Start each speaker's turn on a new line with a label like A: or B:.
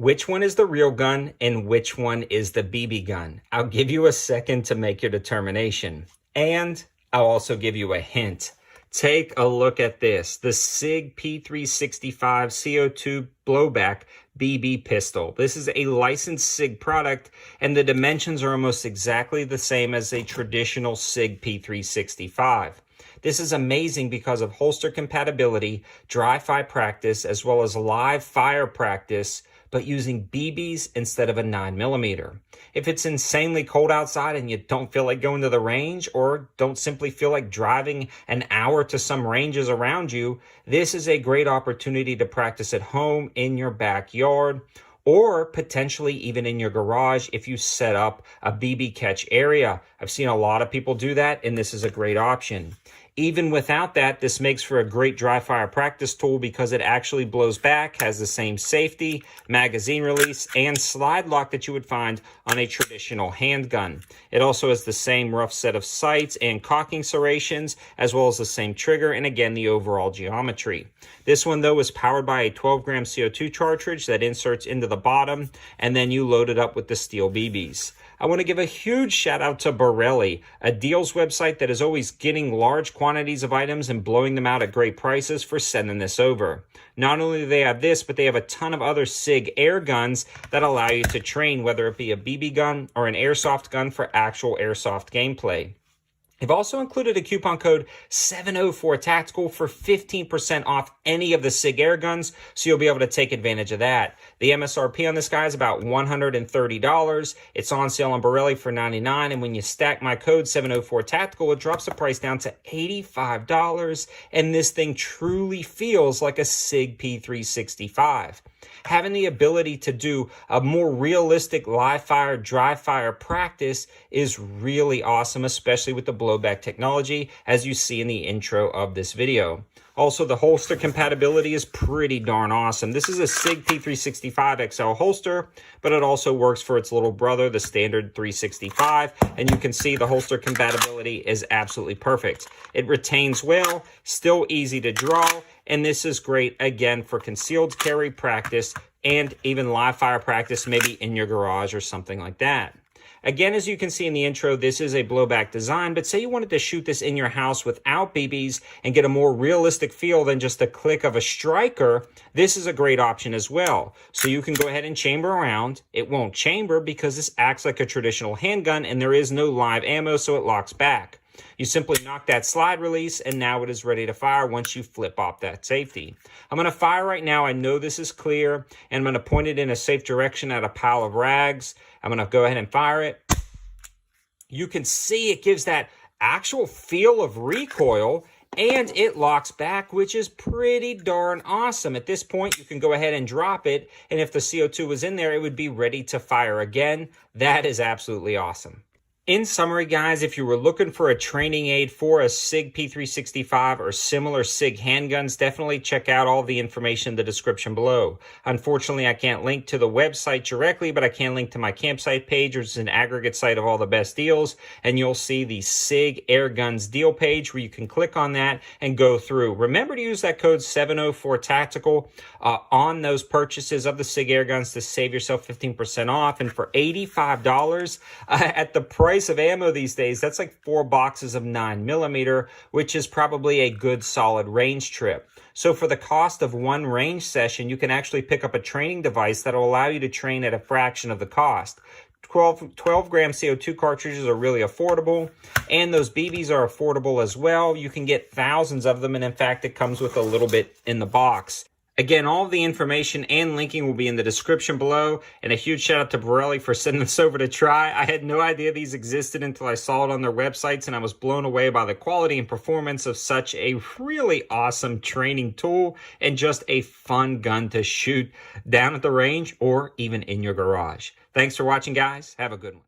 A: Which one is the real gun and which one is the BB gun? I'll give you a second to make your determination. And I'll also give you a hint. Take a look at this, the SIG P365 CO2 blowback BB pistol. This is a licensed SIG product, and the dimensions are almost exactly the same as a traditional SIG P365. This is amazing because of holster compatibility, dry fire practice, as well as live fire practice, but using BBs instead of a 9mm. If it's insanely cold outside and you don't feel like going to the range or don't simply feel like driving an hour to some ranges around you, this is a great opportunity to practice at home in your backyard, or potentially even in your garage if you set up a BB catch area. I've seen a lot of people do that, and this is a great option. Even without that, this makes for a great dry fire practice tool because it actually blows back, has the same safety, magazine release, and slide lock that you would find on a traditional handgun. It also has the same rough set of sights and cocking serrations, as well as the same trigger, and again, the overall geometry. This one, though, is powered by a 12-gram CO2 cartridge that inserts into the bottom, and then you load it up with the steel BBs. I want to give a huge shout out to Borelli, a deals website that is always getting large quantities of items and blowing them out at great prices, for sending this over. Not only do they have this, but they have a ton of other SIG air guns that allow you to train, whether it be a BB gun or an airsoft gun for actual airsoft gameplay. They've also included a coupon code 704TACTICAL for 15% off any of the SIG air guns, so you'll be able to take advantage of that. The MSRP on this guy is about $130. It's on sale on Borelli for $99, and when you stack my code 704TACTICAL, it drops the price down to $85, and this thing truly feels like a SIG P365. Having the ability to do a more realistic live fire, dry fire practice is really awesome, especially with the blowback technology, as you see in the intro of this video. Also, the holster compatibility is pretty darn awesome. This is a SIG P365 XL holster, but it also works for its little brother, the standard 365, and you can see the holster compatibility is absolutely perfect. It retains well, still easy to draw, and this is great, again, for concealed carry practice and even live fire practice, maybe in your garage or something like that. Again, as you can see in the intro, this is a blowback design, but say you wanted to shoot this in your house without BBs and get a more realistic feel than just a click of a striker, this is a great option as well. So you can go ahead and chamber around. It won't chamber because this acts like a traditional handgun and there is no live ammo, so it locks back. You simply knock that slide release, and now it is ready to fire once you flip off that safety. I'm going to fire right now. I know this is clear, and I'm going to point it in a safe direction at a pile of rags. I'm going to go ahead and fire it. You can see it gives that actual feel of recoil, and it locks back, which is pretty darn awesome. At this point, you can go ahead and drop it, and if the CO2 was in there, it would be ready to fire again. That is absolutely awesome. In summary, guys, if you were looking for a training aid for a SIG P365 or similar SIG handguns, definitely check out all the information in the description below. Unfortunately, I can't link to the website directly, but I can link to my campsite page, which is an aggregate site of all the best deals, and you'll see the SIG Air Guns deal page where you can click on that and go through. Remember to use that code 704TACTICAL on those purchases of the SIG Air Guns to save yourself 15% off, and for $85 at the price of ammo these days, that's like 4 boxes of 9mm, which is probably a good solid range trip. So for the cost of one range session, you can actually pick up a training device that will allow you to train at a fraction of the cost. 12-gram CO2 cartridges are really affordable, and those BBs are affordable as well. You can get thousands of them, and in fact, it comes with a little bit in the box. Again, all of the information and linking will be in the description below, and a huge shout out to Borelli for sending this over to try. I had no idea these existed until I saw it on their websites, and I was blown away by the quality and performance of such a really awesome training tool and just a fun gun to shoot down at the range or even in your garage. Thanks for watching, guys. Have a good one.